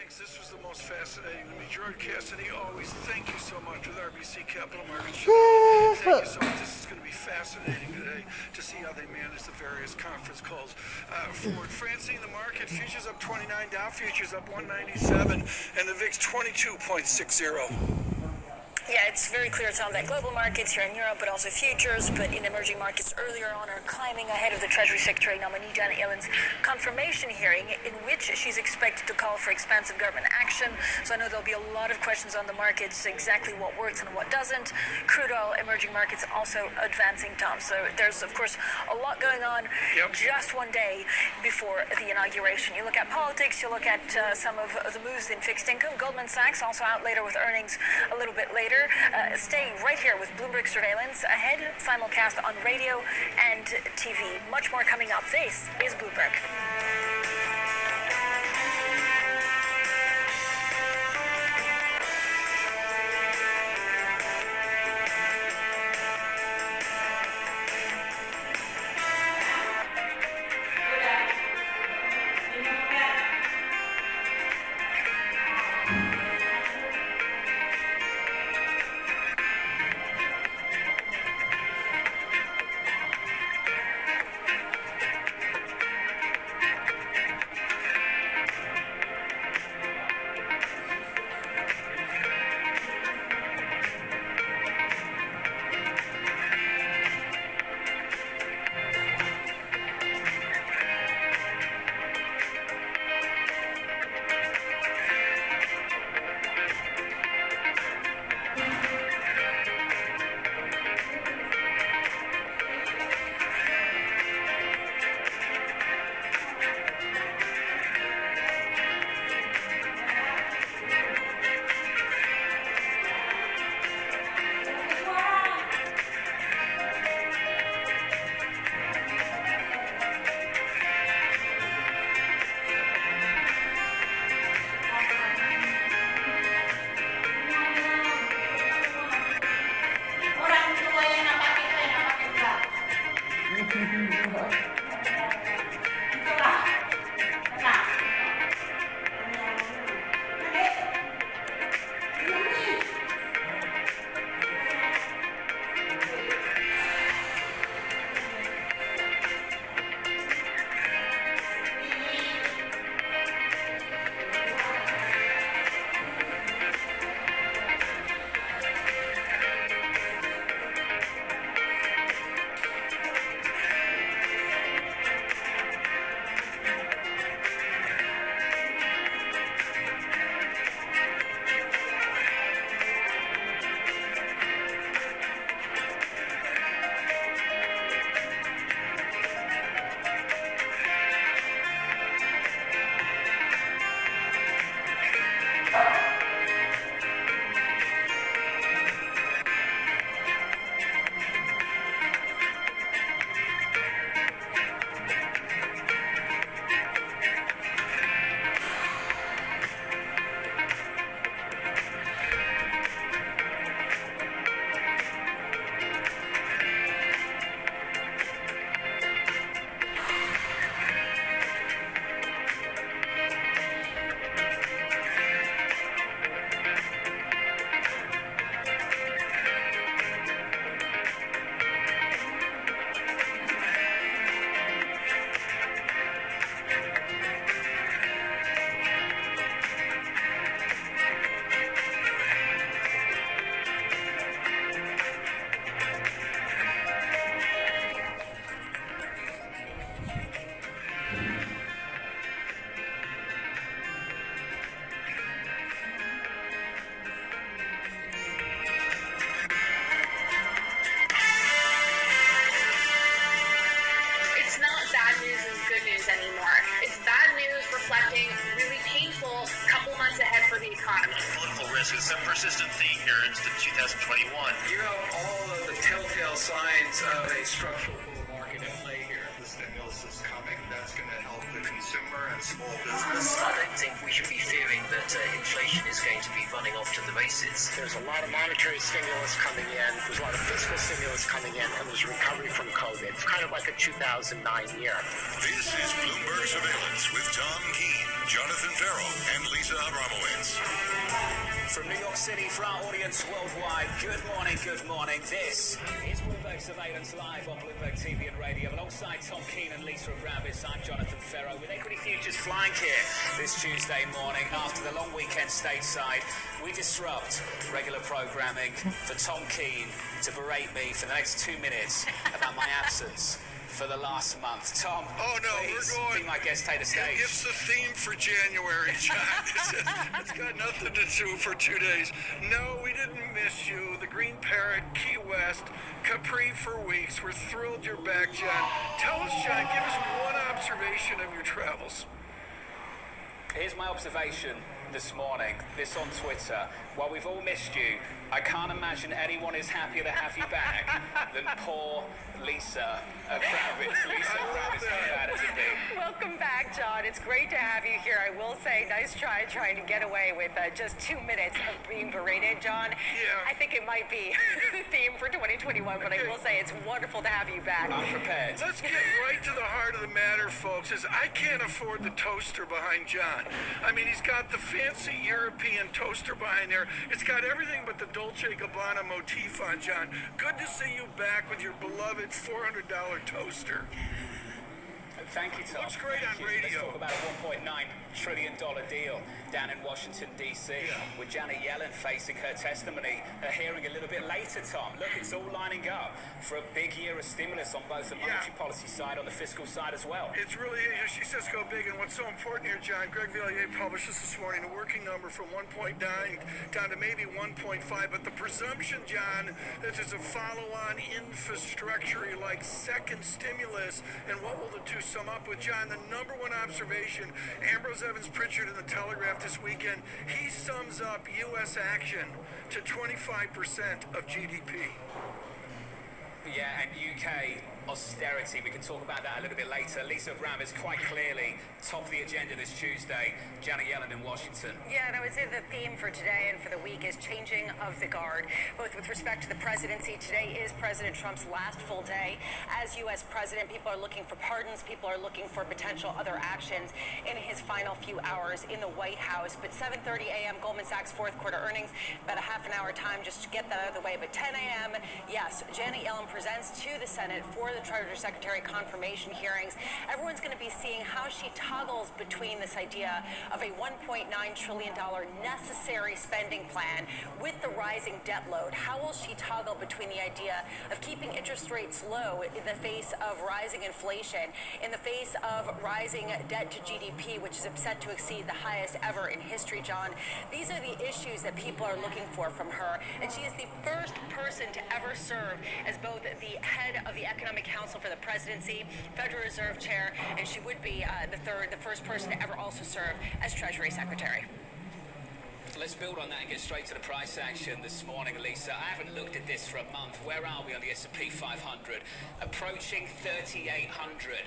Thanks. This was the most fascinating to me. George Cassidy, always thank you so much with RBC Capital Markets. Thank you so much. This is going to be fascinating today to see how they manage the various conference calls. Forward, Francine, the market, futures up 29, Dow futures up 197, and the VIX 22.60. Yeah, it's very clear, Tom, that global markets here in Europe, but also futures, but in emerging markets earlier on are climbing ahead of the Treasury Secretary nominee Janet Yellen's confirmation hearing, in which she's expected to call for expansive government action. So I know there'll be a lot of questions on the markets, exactly what works and what doesn't. Crude oil, emerging markets also advancing, Tom. So there's, of course, a lot going on just one day before the inauguration. You look at politics, you look at some of the moves in fixed income. Goldman Sachs also out later with earnings a little bit later. Staying right here with Bloomberg Surveillance ahead, simulcast on radio and TV. Much more coming up. This is Bloomberg. Some persistent theme here into 2021. You know, all of the telltale signs of a structural bull market in play here. The stimulus is coming. That's going to help the consumer and small business. I don't think we should be fearing that inflation is going to be running off to the races. There's a lot of monetary stimulus coming in. There's a lot of fiscal stimulus coming in, and there's recovery from COVID. It's kind of like a 2009 year. This is Bloomberg Surveillance with Tom Keene. Jonathan Farrell and Lisa Abramowitz. From New York City for our audience worldwide, good morning, good morning. This is Bloomberg Surveillance Live on Bloomberg TV and Radio. Alongside Tom Keene and Lisa Abramowitz, I'm Jonathan Farrell with Equity Futures flying here this Tuesday morning. After the long weekend stateside, we disrupt regular programming for Tom Keene to berate me for the next 2 minutes about my absence for the last month. Tom, Oh no, please we're going. be my guest, take the stage. It's the theme for January, John. It's got nothing to do for 2 days. No, we didn't miss you. The Green Parrot, Key West, Capri for weeks. We're thrilled you're back, John. Tell us, John, give us one observation of your travels. Here's my observation this morning, this on Twitter. While we've all missed you, I can't imagine anyone is happier to have you back than poor Lisa Abramowitz. Lisa Abramowitz, how bad has it been? Welcome back, John. It's great to have you here. I will say, nice try trying to get away with just 2 minutes of being berated, John. Yeah. I think it might be the theme for 2021, but I will say it's wonderful to have you back. I'm prepared. Let's get right to the heart of the matter, folks, is I can't afford the toaster behind John. I mean, he's got the fancy European toaster behind there. It's got everything but the Dolce & Gabbana motif on, John. Good to see you back with your beloved $400 toaster. Thank you, Tom. What's great Thank on you. Let's radio? talk about a $1.9 trillion deal down in Washington, D.C. with Janet Yellen facing her testimony, her hearing a little bit later, Tom. Look, it's all lining up for a big year of stimulus on both the monetary policy side, on the fiscal side as well. It's really, she says go big, and what's so important here, John, Greg Valliere published this morning, a working number from 1.9 down to maybe 1.5, but the presumption, John, that there's a follow-on infrastructure like second stimulus, and what will the two sum up with, John? The number one observation, Ambrose Evans Pritchard in the Telegraph this weekend, he sums up U.S. action to 25% of GDP. Yeah, and UK austerity. We can talk about that a little bit later. Lisa Abramowitz quite clearly top of the agenda this Tuesday. Janet Yellen in Washington. Yeah, and I would say the theme for today and for the week is changing of the guard, both with respect to the presidency. Today is President Trump's last full day as U.S. president. People are looking for pardons. People are looking for potential other actions in his final few hours in the White House. But 7:30 a.m., Goldman Sachs fourth quarter earnings, about a half an hour time just to get that out of the way. But 10 a.m., yes, Janet Yellen presents to the Senate for the Treasury Secretary confirmation hearings. Everyone's going to be seeing how she toggles between this idea of a $1.9 trillion necessary spending plan with the rising debt load. How will she toggle between the idea of keeping interest rates low in the face of rising inflation, in the face of rising debt to GDP, which is set to exceed the highest ever in history, John? These are the issues that people are looking for from her, and she is the first person to ever serve as both the head of the Economic Council for the presidency, Federal Reserve Chair, and she would be the first person to ever also serve as Treasury Secretary. Let's build on that and get straight to the price action this morning, Lisa. I haven't looked at this for a month. Where are we on the S&P 500? Approaching 3,800.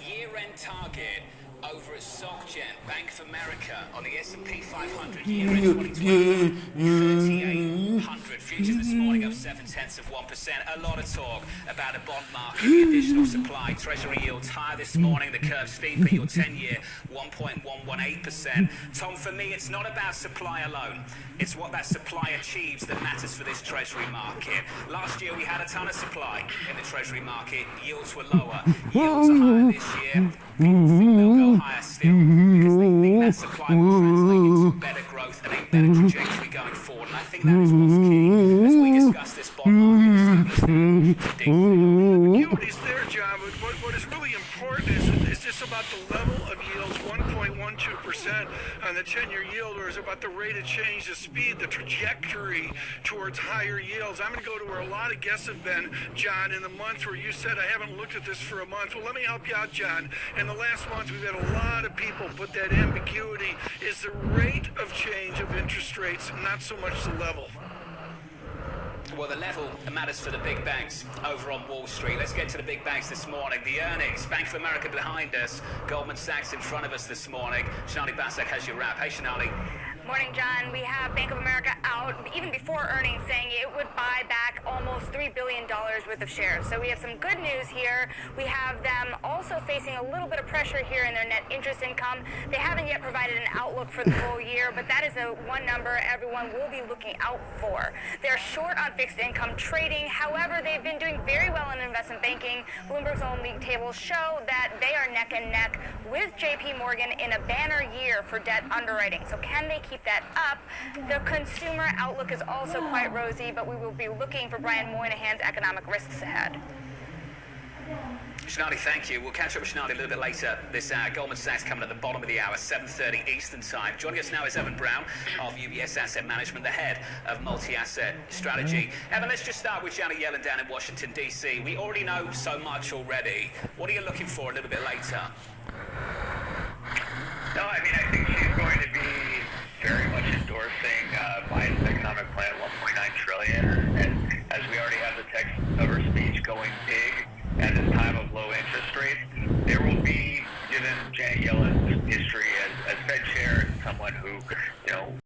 Year-end target over at SocGen, Bank of America, on the S&P 500 year-end 2020, 3,800. Futures this morning up 0.7%. A lot of talk about a bond market, the additional supply. Treasury yields higher this morning, the curve steeper, your 10-year 1.118%. Tom, for me, it's not about supply alone. It's what that supply achieves that matters for this Treasury market. Last year, we had a ton of supply in the Treasury market. Yields were lower. Yields are higher this year. People think they'll go higher still because they think that supply will translate into better growth and a better trajectory going forward. And I think that is what's key as we discuss this bond market. Acuity's there, John, but what is really important is this about the level of yields, 1.12% on the 10-year yield, or is it about the rate of change, the speed, the trajectory towards higher yields? I'm going to go to where a lot of guests have been, John, in the month where you said I haven't looked at this for a month. Well, let me help you out, John. In the last month, we've had a lot of people put that ambiguity. Is the rate of change of interest rates, not so much the level? Well, the level matters for the big banks over on Wall Street. Let's get to the big banks this morning. The earnings, Bank of America behind us, Goldman Sachs in front of us this morning. Shanali Basak has your wrap. Hey, Shanali. Morning, John. We have Bank of America out, even before earnings, saying it would buy back almost $3 billion worth of shares. So we have some good news here. We have them also facing a little bit of pressure here in their net interest income. They haven't yet provided an outlook for the full year, but that is the one number everyone will be looking out for. They're short on fixed income trading. However, they've been doing very well in investment banking. Bloomberg's own league tables show that they are neck and neck with JP Morgan in a banner year for debt underwriting. So can they keep that up? The consumer outlook is also quite rosy, but we will be looking for Brian Moynihan's economic risks ahead. Shinali, thank you. We'll catch up with Shinali a little bit later this hour. Goldman Sachs coming at the bottom of the hour, 7:30 Eastern Time. Joining us now is Evan Brown of UBS Asset Management, the head of multi-asset strategy. Evan, let's just start with Janet Yellen down in Washington, D.C. We already know so much already. What are you looking for a little bit later? No, I mean, I think she's going to be very much endorsing Biden's economic plan, $1.9 trillion. And as we already have the text of her speech going big at this time of low interest rates, there will be, given Janet Yellen's history as Fed chair, someone who,